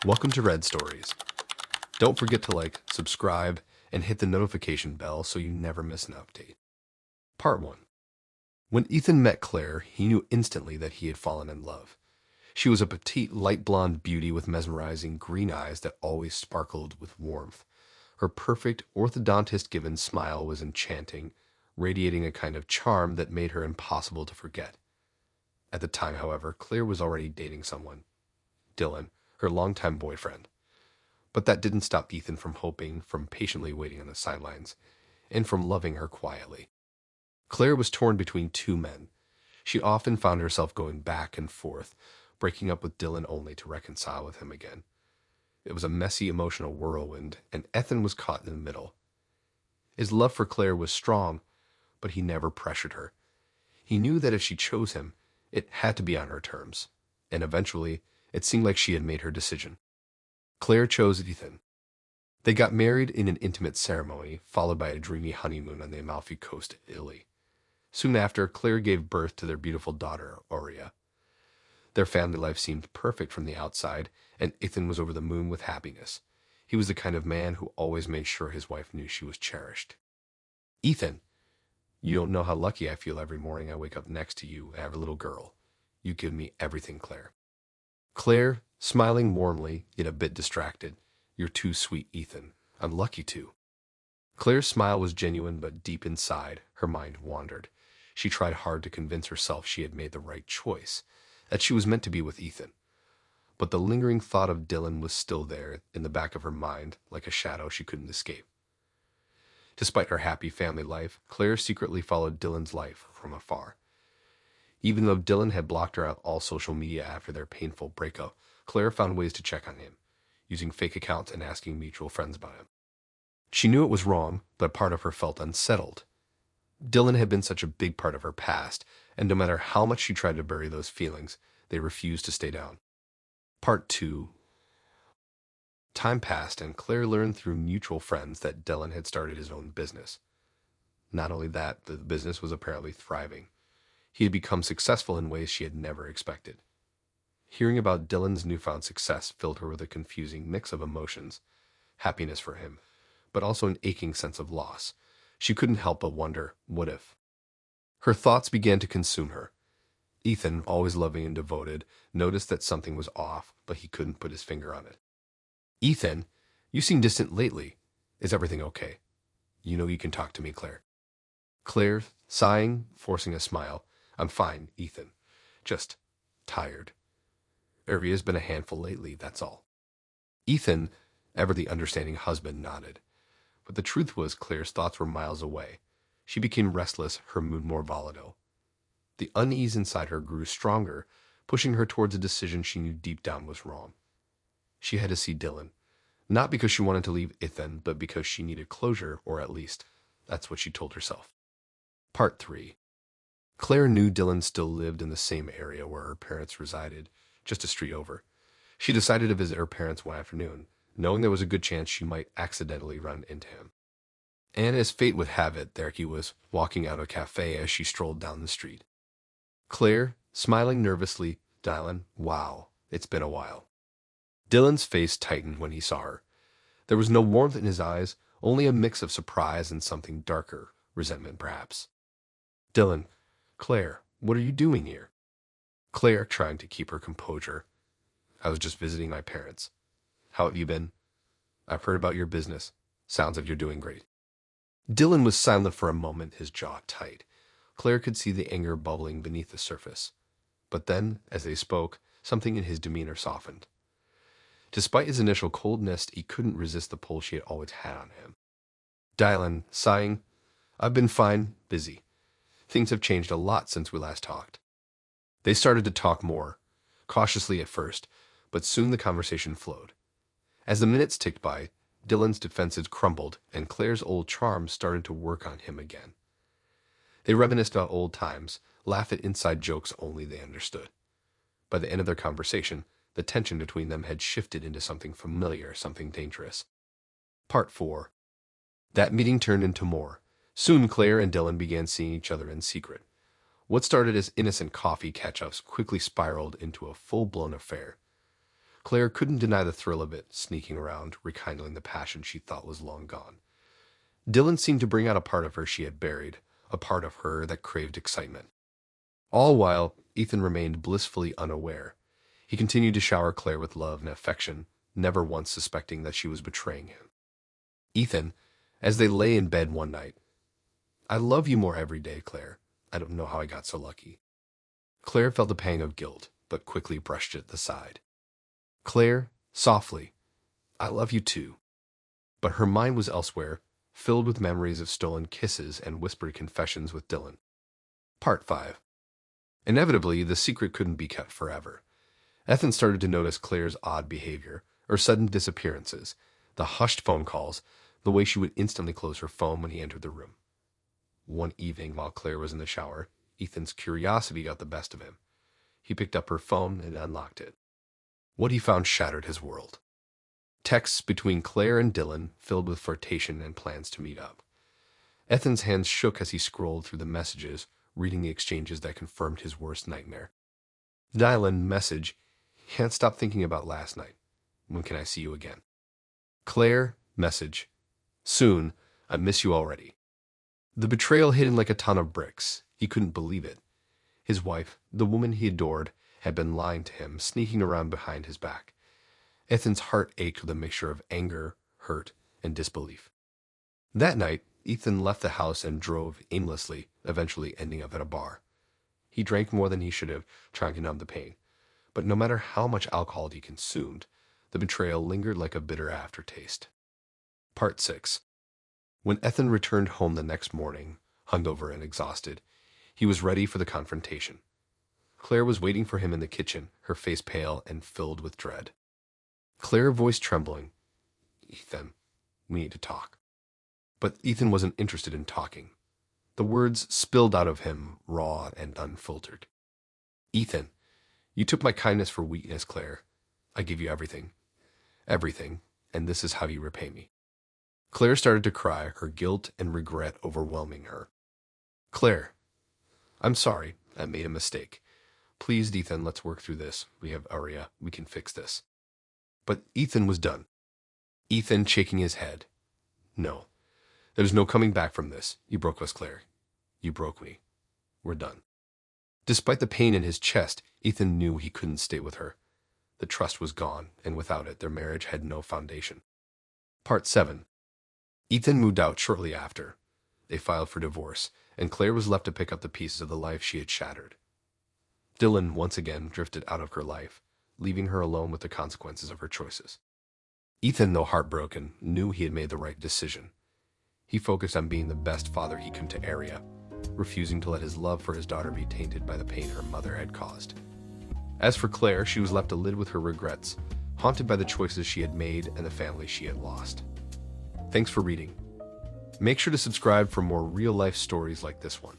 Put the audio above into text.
Welcome to Red Stories. Don't forget to like, subscribe, and hit the notification bell so you never miss an update. Part 1. When Ethan met Claire, he knew instantly that he had fallen in love. She was a petite, light blonde beauty with mesmerizing green eyes that always sparkled with warmth. Her perfect, orthodontist-given smile was enchanting, radiating a kind of charm that made her impossible to forget. At the time, however, Claire was already dating someone, Dylan, her longtime boyfriend. But that didn't stop Ethan from hoping, from patiently waiting on the sidelines, and from loving her quietly. Claire was torn between two men. She often found herself going back and forth, breaking up with Dylan only to reconcile with him again. It was a messy emotional whirlwind, and Ethan was caught in the middle. His love for Claire was strong, but he never pressured her. He knew that if she chose him, it had to be on her terms, and eventually, it seemed like she had made her decision. Claire chose Ethan. They got married in an intimate ceremony, followed by a dreamy honeymoon on the Amalfi Coast of Italy. Soon after, Claire gave birth to their beautiful daughter, Aurea. Their family life seemed perfect from the outside, and Ethan was over the moon with happiness. He was the kind of man who always made sure his wife knew she was cherished. Ethan, you don't know how lucky I feel every morning I wake up next to you and have a little girl. You give me everything, Claire. Claire, smiling warmly, yet a bit distracted. You're too sweet, Ethan. I'm lucky to. Claire's smile was genuine, but deep inside, her mind wandered. She tried hard to convince herself she had made the right choice, that she was meant to be with Ethan. But the lingering thought of Dylan was still there in the back of her mind, like a shadow she couldn't escape. Despite her happy family life, Claire secretly followed Dylan's life from afar. Even though Dylan had blocked her out all social media after their painful breakup, Claire found ways to check on him, using fake accounts and asking mutual friends about him. She knew it was wrong, but part of her felt unsettled. Dylan had been such a big part of her past, and no matter how much she tried to bury those feelings, they refused to stay down. Part 2. Time passed, and Claire learned through mutual friends that Dylan had started his own business. Not only that, the business was apparently thriving. He had become successful in ways she had never expected. Hearing about Dylan's newfound success filled her with a confusing mix of emotions, happiness for him, but also an aching sense of loss. She couldn't help but wonder, what if? Her thoughts began to consume her. Ethan, always loving and devoted, noticed that something was off, but he couldn't put his finger on it. Ethan, you seem distant lately. Is everything okay? You know you can talk to me, Claire. Claire, sighing, forcing a smile. I'm fine, Ethan. Just tired. Irvia's been a handful lately, that's all. Ethan, ever the understanding husband, nodded. But the truth was Claire's thoughts were miles away. She became restless, her mood more volatile. The unease inside her grew stronger, pushing her towards a decision she knew deep down was wrong. She had to see Dylan, not because she wanted to leave Ethan, but because she needed closure, or at least, that's what she told herself. Part 3. Claire knew Dylan still lived in the same area where her parents resided, just a street over. She decided to visit her parents one afternoon, knowing there was a good chance she might accidentally run into him. And as fate would have it, there he was, walking out of a cafe as she strolled down the street. Claire, smiling nervously, Dylan, wow, it's been a while. Dylan's face tightened when he saw her. There was no warmth in his eyes, only a mix of surprise and something darker, resentment perhaps. Dylan, Claire, what are you doing here? Claire, trying to keep her composure. I was just visiting my parents. How have you been? I've heard about your business. Sounds like you're doing great. Dylan was silent for a moment, his jaw tight. Claire could see the anger bubbling beneath the surface. But then, as they spoke, something in his demeanor softened. Despite his initial coldness, he couldn't resist the pull she had always had on him. Dylan, sighing, I've been fine, busy. Things have changed a lot since we last talked. They started to talk more, cautiously at first, but soon the conversation flowed. As the minutes ticked by, Dylan's defenses crumbled, and Claire's old charm started to work on him again. They reminisced about old times, laughed at inside jokes only they understood. By the end of their conversation, the tension between them had shifted into something familiar, something dangerous. Part 4. That meeting turned into more. Soon Claire and Dylan began seeing each other in secret. What started as innocent coffee catch-ups quickly spiraled into a full-blown affair. Claire couldn't deny the thrill of it, sneaking around, rekindling the passion she thought was long gone. Dylan seemed to bring out a part of her she had buried, a part of her that craved excitement. All while, Ethan remained blissfully unaware. He continued to shower Claire with love and affection, never once suspecting that she was betraying him. Ethan, as they lay in bed one night, "I love you more every day, Claire. I don't know how I got so lucky." Claire felt a pang of guilt, but quickly brushed it aside. "Claire, softly, I love you too." But her mind was elsewhere, filled with memories of stolen kisses and whispered confessions with Dylan. Part 5. Inevitably, the secret couldn't be kept forever. Ethan started to notice Claire's odd behavior, her sudden disappearances, the hushed phone calls, the way she would instantly close her phone when he entered the room. One evening, while Claire was in the shower, Ethan's curiosity got the best of him. He picked up her phone and unlocked it. What he found shattered his world. Texts between Claire and Dylan filled with flirtation and plans to meet up. Ethan's hands shook as he scrolled through the messages, reading the exchanges that confirmed his worst nightmare. Dylan message, "Can't stop thinking about last night. When can I see you again?" Claire message, "Soon. I miss you already." The betrayal hit him like a ton of bricks. He couldn't believe it. His wife, the woman he adored, had been lying to him, sneaking around behind his back. Ethan's heart ached with a mixture of anger, hurt, and disbelief. That night, Ethan left the house and drove aimlessly, eventually ending up at a bar. He drank more than he should have, trying to numb the pain. But no matter how much alcohol he consumed, the betrayal lingered like a bitter aftertaste. Part 6. When Ethan returned home the next morning, hungover and exhausted, he was ready for the confrontation. Claire was waiting for him in the kitchen, her face pale and filled with dread. Claire voice trembling, "Ethan, we need to talk." But Ethan wasn't interested in talking. The words spilled out of him, raw and unfiltered. "Ethan, you took my kindness for weakness, Claire. I give you everything. Everything, and this is how you repay me." Claire started to cry, her guilt and regret overwhelming her. "Claire, I'm sorry. I made a mistake. Please, Ethan, let's work through this. We have Aria. We can fix this." But Ethan was done. Ethan shaking his head. "No. There's no coming back from this. You broke us, Claire. You broke me. We're done." Despite the pain in his chest, Ethan knew he couldn't stay with her. The trust was gone, and without it, their marriage had no foundation. Part 7. Ethan moved out shortly after. They filed for divorce, and Claire was left to pick up the pieces of the life she had shattered. Dylan once again drifted out of her life, leaving her alone with the consequences of her choices. Ethan, though heartbroken, knew he had made the right decision. He focused on being the best father he could to Aria, refusing to let his love for his daughter be tainted by the pain her mother had caused. As for Claire, she was left to live with her regrets, haunted by the choices she had made and the family she had lost. Thanks for reading. Make sure to subscribe for more real-life stories like this one.